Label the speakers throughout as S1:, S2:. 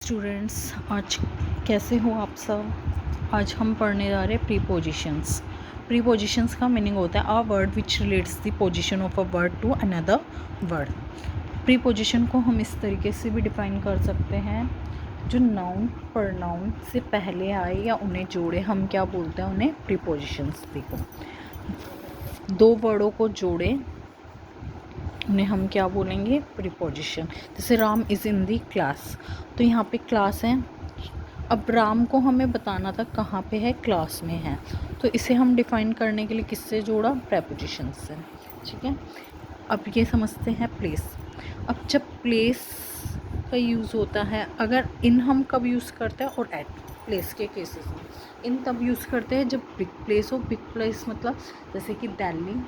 S1: Students, आज कैसे हो आप सब। आज हम पढ़ने जा रहे हैं प्रीपोजिशंस। प्रीपोजिशंस का मीनिंग होता है a word which relates the position of a word to another word. Preposition को हम इस तरीके से भी डिफाइन कर सकते हैं, जो नाउन प्रोनाउन से पहले आए या उन्हें जोड़े, हम क्या बोलते हैं उन्हें प्रीपोजिशंस। देखो, दो वर्डों को जोड़े उन्हें हम क्या बोलेंगे, प्रीपोजिशन। जैसे Ram is in the class, तो यहाँ पे क्लास है। अब राम को हमें बताना था कहाँ पे है, क्लास में है, तो इसे हम डिफाइन करने के लिए किससे जोड़ा, प्रीपोजिशन से। ठीक है, अब ये समझते हैं प्लेस। अब जब प्लेस का यूज़ होता है, अगर इन हम कब यूज़ करते हैं और एट प्लेस के केसेस में, इन तब यूज़ करते हैं जब बिग प्लेस हो। बिग प्लेस मतलब जैसे कि दिल्ली,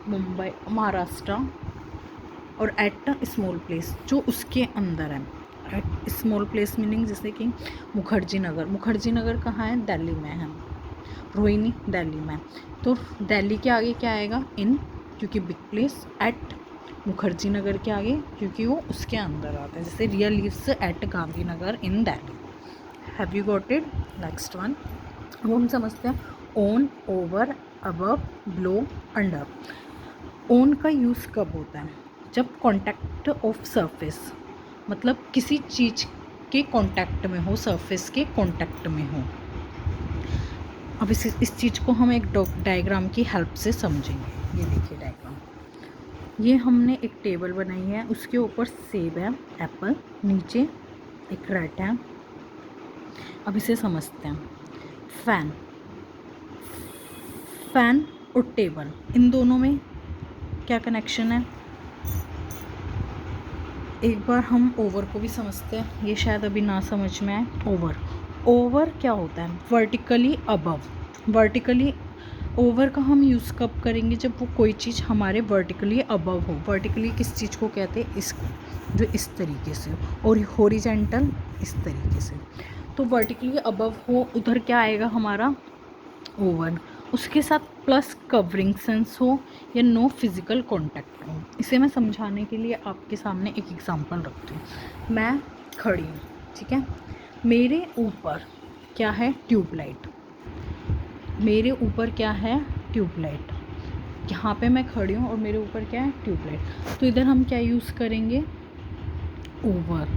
S1: मुंबई, महाराष्ट्र, और एट स्मॉल प्लेस जो उसके अंदर है। एट स्मॉल प्लेस मीनिंग जैसे कि मुखर्जी नगर। मुखर्जी नगर कहाँ है, दिल्ली में है। रोहिणी दिल्ली में, तो दिल्ली के आगे क्या आएगा, इन, क्योंकि big place. At Mukherjee Nagar के आगे, क्योंकि वो उसके अंदर आता है। जैसे Riya lives at Gandhinagar in Delhi. Have you got it. Next one, वो हम समझते हैं on, over, above, below, under. On का यूज़ कब होता है, जब कॉन्टैक्ट ऑफ सरफेस, मतलब किसी चीज़ के कॉन्टैक्ट में हो, सरफेस के कॉन्टैक्ट में हो। अब इस चीज़ को हम एक डायग्राम की हेल्प से समझेंगे। ये देखिए डायग्राम, ये हमने एक टेबल बनाई है, उसके ऊपर सेब है, एप्पल, नीचे एक रैट है। अब इसे समझते हैं। फैन, फैन और टेबल, इन दोनों में क्या कनेक्शन है। एक बार हम ओवर को भी समझते हैं, ये शायद अभी ना समझ में आए। ओवर, ओवर क्या होता है, वर्टिकली अबव। वर्टिकली ओवर का हम यूज़ कब करेंगे, जब वो कोई चीज़ हमारे वर्टिकली अबव हो। वर्टिकली किस चीज़ को कहते हैं, इसको, जो इस तरीके से हो, और हॉरिजॉन्टल इस तरीके से। तो वर्टिकली अबव हो, उधर क्या आएगा हमारा, ओवर। उसके साथ प्लस कवरिंग सेंस हो या नो फिज़िकल कांटेक्ट हो। इसे मैं समझाने के लिए आपके सामने एक एग्जांपल रखती हूँ। मैं खड़ी हूँ, ठीक है, मेरे ऊपर क्या है, ट्यूबलाइट। मेरे ऊपर क्या है, ट्यूबलाइट। यहाँ पे मैं खड़ी हूँ और मेरे ऊपर क्या है, ट्यूबलाइट। तो इधर हम क्या यूज़ करेंगे, ओवर।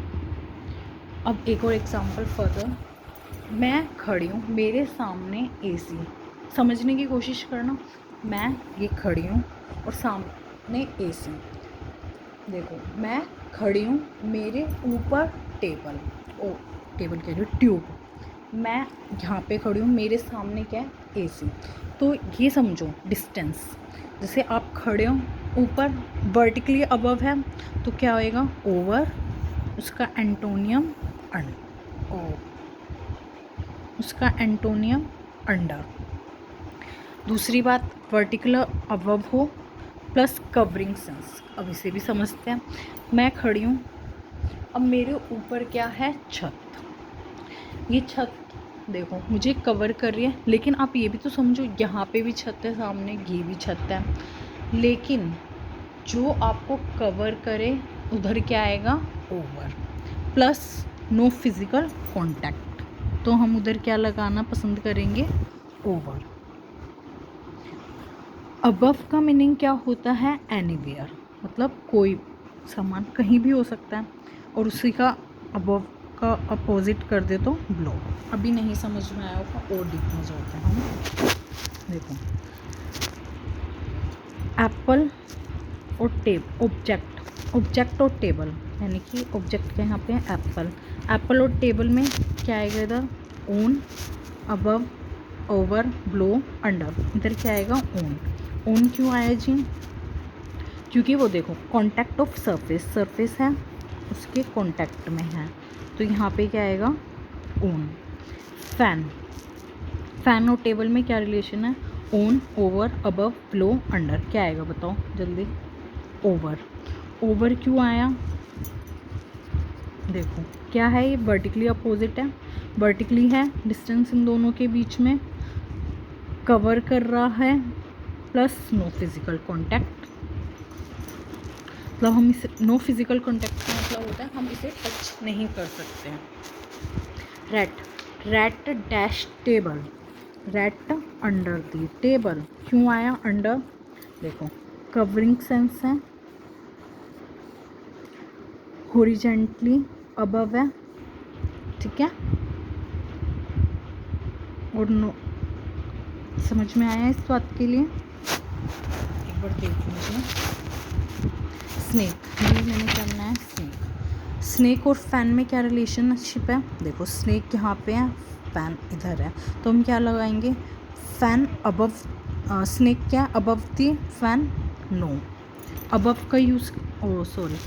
S1: अब एक और एग्जांपल फर्दर, मैं खड़ी हूँ, मेरे सामने एसी। समझने की कोशिश करना, मैं ये खड़ी हूँ और सामने एसी। देखो, मैं खड़ी हूँ, मेरे ऊपर टेबल, ओ टेबल कह रही हूँ, ट्यूब। मैं यहाँ पे खड़ी हूँ, मेरे सामने क्या है, एसी। तो ये समझो डिस्टेंस, जैसे आप खड़े हो, ऊपर वर्टिकली अबव है, तो क्या होएगा, ओवर। उसका एंटोनियम उसका एंटोनियम अंडर। दूसरी बात, वर्टिकुलर अबव हो प्लस कवरिंग सेंस। अब इसे भी समझते हैं। मैं खड़ी हूँ, अब मेरे ऊपर क्या है, छत। ये छत देखो मुझे कवर कर रही है, लेकिन आप ये भी तो समझो, यहाँ पे भी छत है, सामने ये भी छत है, लेकिन जो आपको कवर करे उधर क्या आएगा, over. Plus no physical contact, तो हम उधर क्या लगाना पसंद करेंगे, ओवर। अबव का मीनिंग क्या होता है, एनीवेयर, मतलब कोई सामान कहीं भी हो सकता है, और उसी का अबव का अपोजिट कर दे तो बिलो। अभी नहीं समझ में आया होगा, और डीप में जाते हैं हम। देखो, एप्पल और ऑब्जेक्ट, ऑब्जेक्ट और टेबल, यानी कि ऑब्जेक्ट के यहाँ पे एप्पल। एप्पल और टेबल में क्या आएगा, इधर on, above, over, below, under. इधर क्या आएगा, ऑन। ऑन क्यों आया जी, क्योंकि वो देखो कांटेक्ट ऑफ सरफेस, सरफेस है उसके कांटेक्ट में है, तो यहाँ पे क्या आएगा, ऑन। फैन, फैन और टेबल में क्या रिलेशन है, on, over, above, below, under. क्या आएगा बताओ जल्दी, ओवर। ओवर क्यों आया, देखो क्या है, ये वर्टिकली अपोजिट है, वर्टिकली है, डिस्टेंस इन दोनों के बीच में, कवर कर रहा है, प्लस नो फिजिकल कांटेक्ट। मतलब हम इसे नो फिजिकल कॉन्टैक्ट का मतलब होता है हम इसे टच नहीं कर सकते हैं। Rat dash table, rat under the table, क्यों आया अंडर? देखो कवरिंग सेंस है, हॉरिजेंटली अबव है, ठीक है, और नो, समझ में आया इस बात के लिए? एक बार देख लीजिए। स्नेक, ये मैंने क्या बनाया? स्नेक। स्नेक और फैन में क्या रिलेशनशिप है? देखो स्नेक यहाँ पे है, फैन इधर है, तो हम क्या लगाएंगे? फैन अबव, स्नेक क्या है? Above the fan? No. Above का यूज़, ओ सॉरी,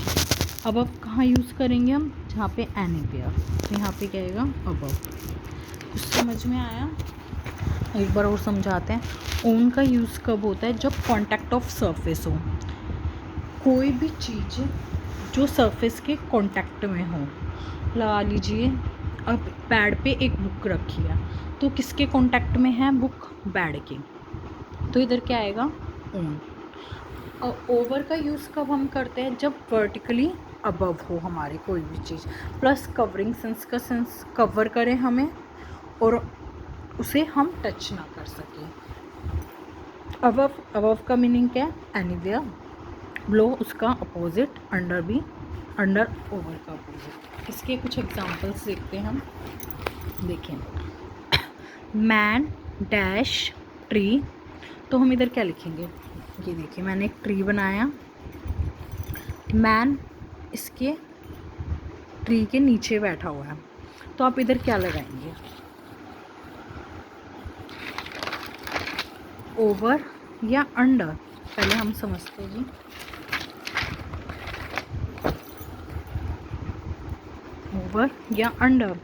S1: अबव कहाँ यूज़ करेंगे हम? जहाँ पे एनी पेयर, तो यहाँ पे क्या आएगा? अबव। कुछ समझ में आया? एक बार और समझाते हैं। ओन का यूज़ कब होता है? जब कॉन्टैक्ट ऑफ सरफेस हो, कोई भी चीज़ जो सरफेस के कांटेक्ट में हो। लगा लीजिए अब बेड पे एक बुक रखी है, तो किसके कांटेक्ट में है बुक? बेड के, तो इधर क्या आएगा? ऑन। और ओवर का यूज़ कब हम करते हैं? जब वर्टिकली अबव हो हमारे कोई भी चीज़, प्लस कवरिंग सेंस का सेंस कवर करे हमें और उसे हम टच ना कर सकें। अबव, अबव का मीनिंग क्या है? एनीवेयर। ब्लो उसका अपोजिट, अंडर भी, अंडर ओवर का अपोजिट। इसके कुछ एग्जांपल्स देखते हैं हम। देखें, मैन डैश ट्री, तो हम इधर क्या लिखेंगे? ये देखिए मैंने एक ट्री बनाया, मैन इसके ट्री के नीचे बैठा हुआ है, तो आप इधर क्या लगाएंगे? ओवर या अंडर? पहले हम समझते हैं जी। ओवर या अंडर?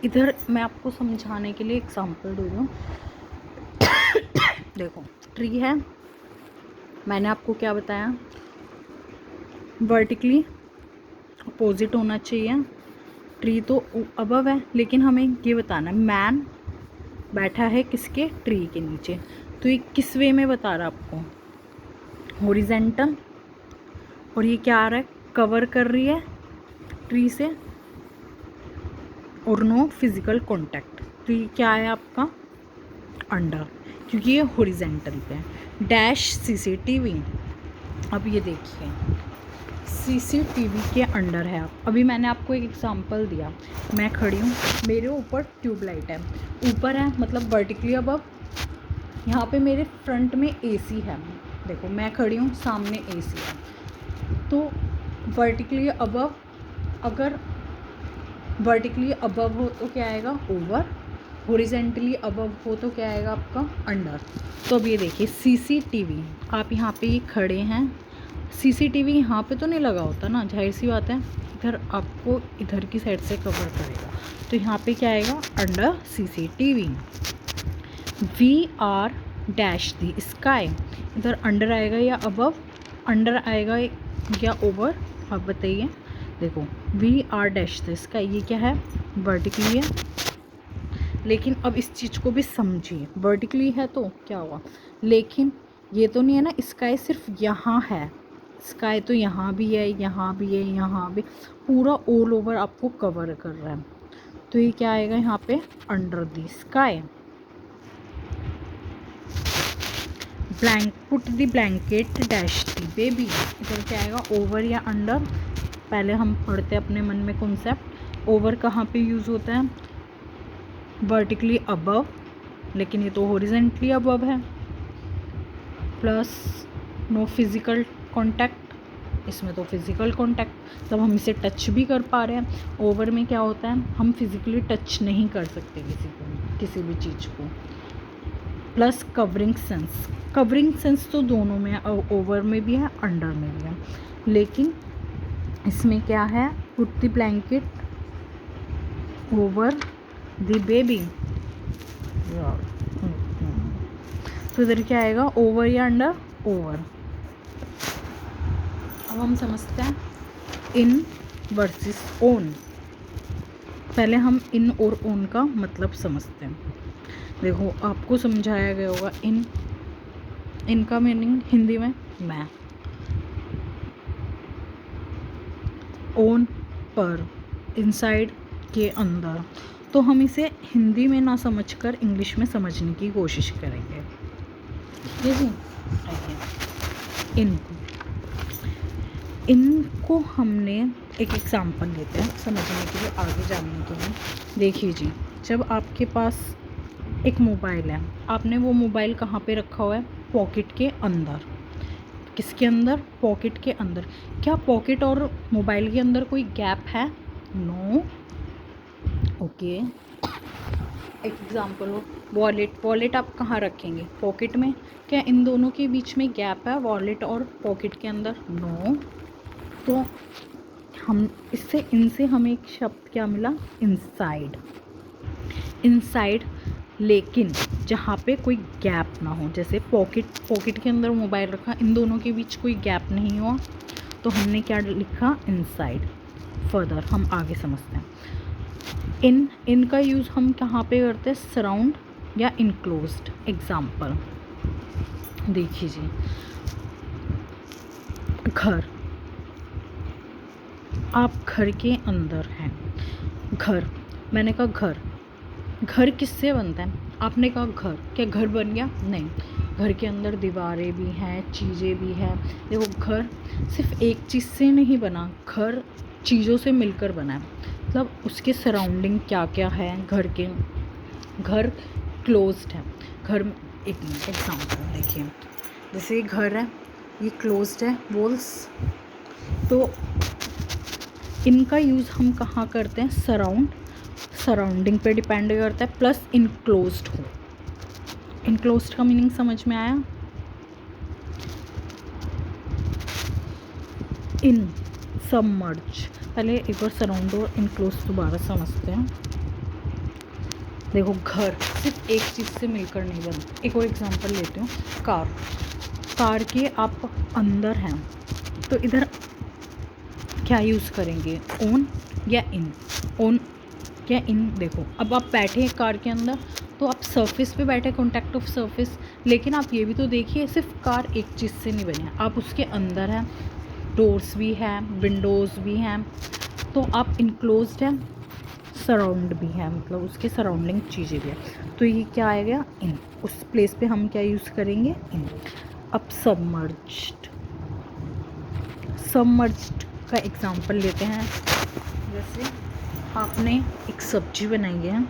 S1: इधर मैं आपको समझाने के लिए एग्जांपल दे दूँ। देखो ट्री है, मैंने आपको क्या बताया? वर्टिकली अपोजिट होना चाहिए। ट्री तो अबव है, लेकिन हमें ये बताना है मैन बैठा है किसके? ट्री के नीचे, तो ये किस वे में बता रहा है आपको? हॉरिजेंटल। और ये क्या आ रहा है? कवर कर रही है ट्री से और नो फिजिकल कांटेक्ट, तो ये क्या है आपका? अंडर, क्योंकि ये हॉरिजेंटल पे है। डैश सीसीटीवी, अब ये देखिए सीसीटीवी के अंडर है। अभी मैंने आपको एक एग्जांपल दिया, मैं खड़ी हूँ, मेरे ऊपर ट्यूबलाइट है, ऊपर है मतलब वर्टिकली अबव, यहाँ पे मेरे फ्रंट में एसी है। देखो मैं खड़ी हूँ, सामने एसी है, तो वर्टिकली अबव, अगर वर्टिकली अबव हो तो क्या आएगा? ओवर। हॉरिजेंटली अबव हो तो क्या आएगा आपका? अंडर। तो अब ये देखिए सीसीटीवी, आप यहाँ पे खड़े हैं, सीसीटीवी यहाँ पे तो नहीं लगा होता ना, जाहिर सी बात है, इधर आपको इधर की साइड से कवर करेगा, तो यहाँ पे क्या आएगा? Under CCTV. We are dash the sky, इधर अंडर आएगा या अबव? अंडर आएगा या ओवर? आप बताइए। देखो we are dash the sky, ये क्या है? वर्टिकली है, लेकिन अब इस चीज़ को भी समझिए, वर्टिकली है तो क्या हुआ, लेकिन ये तो नहीं है ना स्काई सिर्फ यहाँ है, स्काई तो यहाँ भी है, यहाँ भी है, यहाँ भी, पूरा ऑल ओवर आपको कवर कर रहा है, तो ये क्या आएगा यहाँ पे? Under the sky. Put the blanket dash the baby, इधर क्या आएगा? ओवर या अंडर? पहले हम पढ़ते हैं अपने मन में कॉन्सेप्ट। ओवर कहाँ पे यूज़ होता है? वर्टिकली अबव, लेकिन ये तो हॉरिजेंटली अबव है, प्लस नो फिजिकल कांटेक्ट, इसमें तो फिजिकल कांटेक्ट, तब हम इसे टच भी कर पा रहे हैं। ओवर में क्या होता है? हम फिजिकली टच नहीं कर सकते किसी को, किसी भी चीज़ को। Plus covering sense, covering sense तो दोनों में है, ओवर में भी है, अंडर में भी है, लेकिन इसमें क्या है? Put the blanket over the baby, तो इधर क्या आएगा? ओवर या अंडर? ओवर। अब हम समझते हैं इन वर्सेस ओन। पहले हम इन और ओन का मतलब समझते हैं। देखो आपको समझाया गया होगा इन, इनका मीनिंग हिंदी में मैं, ओन पर, इनसाइड के अंदर। तो हम इसे हिंदी में ना समझकर इंग्लिश में समझने की कोशिश करेंगे। ठीक है जी। आइए इनको हमने एक एग्जांपल लेते हैं समझने के लिए, आगे जानने के लिए। देखिए जी, जब आपके पास एक मोबाइल है, आपने वो मोबाइल कहाँ पे रखा हुआ है? पॉकेट के अंदर। किसके अंदर? पॉकेट के अंदर। क्या पॉकेट और मोबाइल के अंदर कोई गैप है? नो। ओके। एक एग्जांपल हो वॉलेट आप कहाँ रखेंगे? पॉकेट में। क्या इन दोनों के बीच में गैप है, वॉलेट और पॉकेट के अंदर? नो। तो हम इनसे हमें एक शब्द क्या मिला? इनसाइड। इनसाइड, लेकिन जहाँ पे कोई गैप ना हो, जैसे पॉकेट के अंदर मोबाइल रखा, इन दोनों के बीच कोई गैप नहीं हुआ, तो हमने क्या लिखा? इनसाइड। फर्दर हम आगे समझते हैं। इन का यूज़ हम कहाँ पे करते हैं? सराउंड या इनक्लोज्ड। एग्जाम्पल देखिए जी, घर, आप घर के अंदर हैं। घर, मैंने कहा घर। घर किससे बनता है? आपने कहा घर, क्या घर बन गया? नहीं, घर के अंदर दीवारें भी हैं, चीज़ें भी हैं। देखो, घर सिर्फ एक चीज़ से नहीं बना, घर चीज़ों से मिलकर बना है। मतलब उसके सराउंडिंग क्या क्या है घर के। घर क्लोज्ड है। घर में एक एग्जाम्पल देखिए, जैसे ये घर है, ये क्लोज्ड है, वॉल्स। तो इनका यूज़ हम कहाँ करते हैं? सराउंडिंग पे डिपेंड करता है, प्लस इनक्लोज्ड हो। इनक्लोज्ड का मीनिंग समझ में आया? इन, सबमर्ज। पहले एक बार सराउंड और इनक्लोज दोबारा समझते हैं। देखो, घर सिर्फ एक चीज़ से मिलकर नहीं बनता। एक और एग्जांपल लेती हूँ, कार के आप अंदर हैं, तो इधर क्या यूज़ करेंगे? ओन या इन? ओन या इन? देखो, अब आप बैठे हैं कार के अंदर, तो आप सरफेस पे बैठे, कॉन्टैक्ट ऑफ सरफेस। लेकिन आप ये भी तो देखिए, सिर्फ कार एक चीज़ से नहीं बनी है, आप उसके अंदर हैं, डोर्स भी हैं, विंडोज़ भी हैं, तो आप इनक्लोज्ड हैं, सराउंड भी है, मतलब उसके सराउंडिंग चीज़ें भी हैं। तो ये क्या आएगा? इन। उस प्लेस पे हम क्या यूज़ करेंगे? इन। अब सबमर्ज्ड का एग्जांपल लेते हैं। जैसे आपने एक सब्जी बनाई है,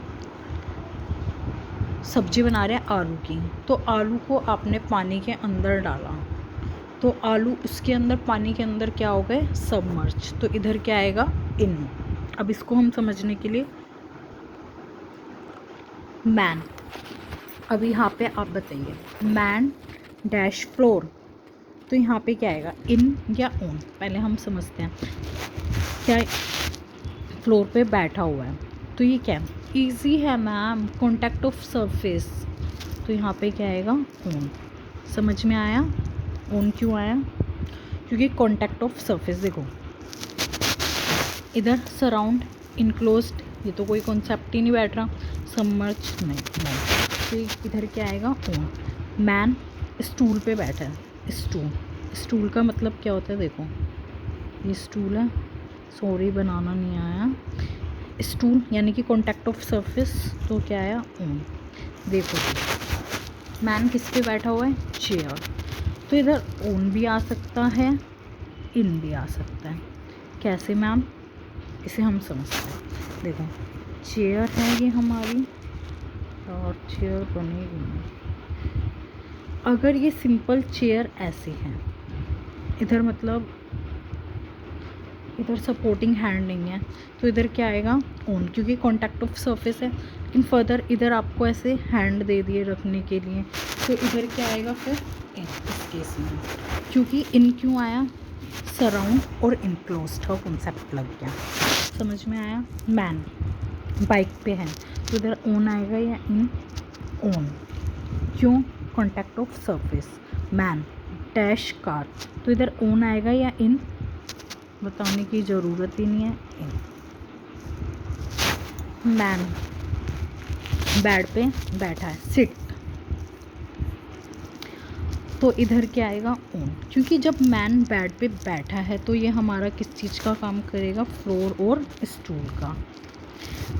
S1: सब्जी बना रहे हैं आलू की, तो आलू को आपने पानी के अंदर डाला, तो आलू उसके अंदर, पानी के अंदर क्या हो गए? सबमर्ज। तो इधर क्या आएगा? इन। अब इसको हम समझने के लिए, मैन, अब यहाँ पे आप बताइए, मैन डैश फ्लोर, तो यहाँ पे क्या आएगा? इन या ओन? पहले हम समझते हैं, क्या फ्लोर पे बैठा हुआ है, तो ये क्या है? ईजी है मैम, कॉन्टैक्ट ऑफ सरफेस, तो यहाँ पे क्या आएगा? ओन। समझ में आया? ओन क्यों आया? क्योंकि कॉन्टैक्ट ऑफ सरफेस। देखो, इधर सराउंड, इनक्लोज्ड, ये तो कोई कॉन्सेप्ट ही नहीं बैठ रहा, सबमर्ज नहीं, तो इधर क्या आएगा? ओन। मैन स्टूल पे बैठा है, स्टूल का मतलब क्या होता है? देखो, ये स्टूल है, सॉरी बनाना नहीं आया, स्टूल यानी कि कॉन्टैक्ट ऑफ सरफेस, तो क्या आया? ओन। देखो, मैन किस पे बैठा हुआ है? चेयर, तो इधर ओन भी आ सकता है, इन भी आ सकता है। कैसे मैम? इसे हम समझते हैं। देखो, चेयर है ये हमारी, और चेयर बनेगी, अगर ये सिंपल चेयर ऐसे है, इधर मतलब इधर सपोर्टिंग हैंड नहीं है, तो इधर क्या आएगा? ओन, क्योंकि कॉन्टैक्ट ऑफ सरफेस है। लेकिन फर्दर इधर आपको ऐसे हैंड दे दिए रखने के लिए, तो इधर क्या आएगा फिर? इन, इस केस में। क्योंकि इन क्यों आया? सराउंड और इनक्लोज्ड का कॉन्सेप्ट लग गया। समझ में आया? मैन बाइक पे है, तो इधर ओन आएगा या इन? ओन। क्यों? Contact of surface. Man dash car, तो इधर ओन आएगा या इन? बताने की ज़रूरत ही नहीं है, इन। मैन बेड पे बैठा है, सिट, तो इधर क्या आएगा ऑन, क्योंकि जब मैन बेड पे बैठा है तो ये हमारा किस चीज़ का काम करेगा, फ्लोर और स्टूल का।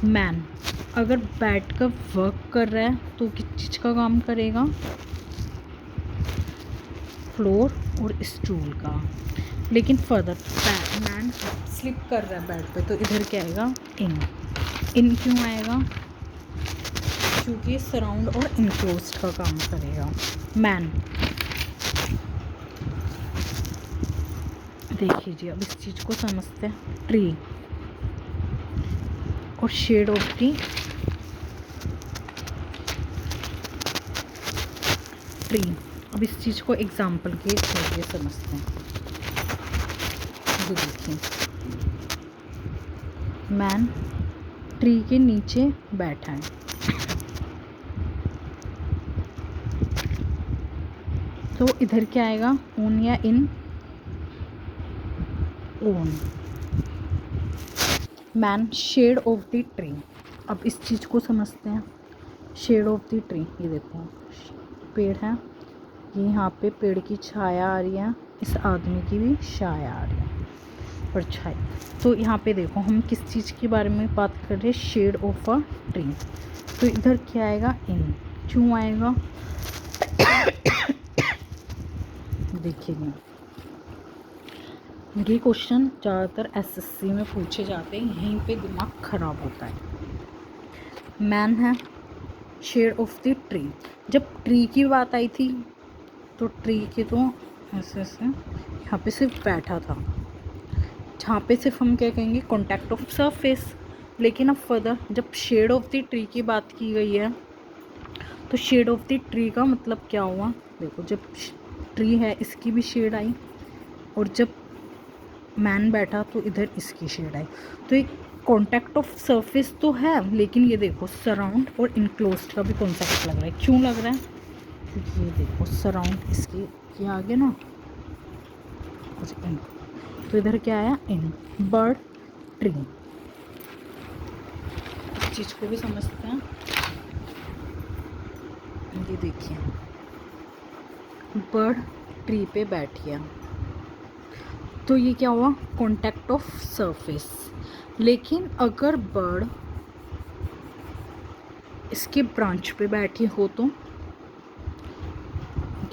S1: मैन अगर बैठ कर वर्क कर रहा है तो किस चीज़ का काम करेगा, फ्लोर और स्टूल का। लेकिन फर्दर मैन स्लिप कर रहा है बेड पे तो इधर क्या आएगा, इन। इन क्यों आएगा, क्योंकि सराउंड और इनक्लोज्ड का काम करेगा। मैन देखिए अब इस चीज़ को समझते हैं। ट्री और शेड ऑफ दी ट्री। अब इस चीज़ को एग्जाम्पल के जरिए समझते हैं। ये देखिए मैन ट्री के नीचे बैठा है तो इधर क्या आएगा, ऑन या in, on. Man shade of the tree. अब इस चीज़ को समझते हैं। शेड ऑफ द ट्री, ये देखो पेड़ है, ये यहाँ पे पेड़ की छाया आ रही है, इस आदमी की भी छाया आ रही है, परछाई। तो यहाँ पे देखो हम किस चीज़ के बारे में बात कर रहे हैं, शेड ऑफ अ ट्री। तो इधर क्या आएगा, इन। क्यों आएगा, देखिए ये क्वेश्चन ज़्यादातर एसएससी में पूछे जाते हैं, यहीं पे दिमाग ख़राब होता है। मैन है, शेड ऑफ द ट्री। जब ट्री की बात आई थी तो ट्री के तो ऐसे ऐसे यहाँ पे सिर्फ बैठा था, जहाँ पे सिर्फ हम क्या कहेंगे, कॉन्टैक्ट ऑफ सरफेस। लेकिन अब फर्दर जब शेड ऑफ द ट्री की बात की गई है तो शेड ऑफ द ट्री का मतलब क्या हुआ, देखो जब ट्री है इसकी भी शेड आई और जब मैन बैठा तो इधर इसकी शेड आई। तो एक कॉन्टैक्ट ऑफ सरफेस तो है, लेकिन ये देखो सराउंड और इनक्लोज्ड का भी कॉन्सेप्ट लग रहा है। क्यों लग रहा है, क्योंकि ये देखो सराउंड इसके ये आगे ना, इन। तो इधर क्या आया, इन। बर्ड ट्री, इस चीज़ को भी समझते हैं। ये देखिए बर्ड ट्री पे बैठ गया तो ये क्या हुआ, कॉन्टैक्ट ऑफ सरफेस। लेकिन अगर बर्ड इसके ब्रांच पे बैठी हो तो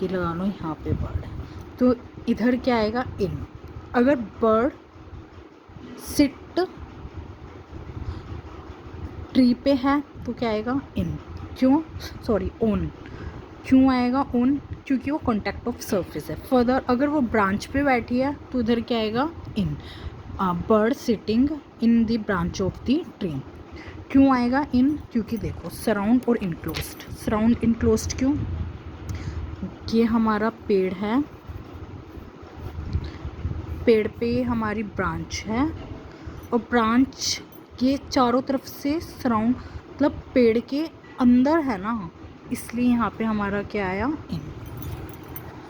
S1: ये लगा लो यहाँ पे बर्ड है तो इधर क्या आएगा, इन। अगर बर्ड सिट ट्री पे है तो क्या आएगा, इन। क्यों, सॉरी ऑन। क्यों आएगा ऑन, क्योंकि वो कॉन्टैक्ट ऑफ सरफेस है। फर्दर अगर वो ब्रांच पे बैठी है तो इधर क्या आएगा, in. Bird sitting in the branch of the tree. क्यों आएगा इन, क्योंकि देखो सराउंड और इनक्लोज्ड। सराउंड इनक्लोज्ड क्यों, ये हमारा पेड़ है, पेड़ पे हमारी ब्रांच है और ब्रांच के चारों तरफ से सराउंड, मतलब पेड़ के अंदर है ना, इसलिए यहाँ पे हमारा क्या आया, इन।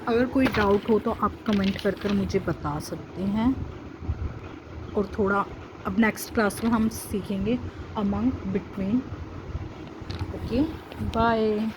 S1: अगर कोई डाउट हो तो आप कमेंट कर मुझे बता सकते हैं। और थोड़ा अब नेक्स्ट क्लास में हम सीखेंगे अमंग, बिटवीन। Okay, bye.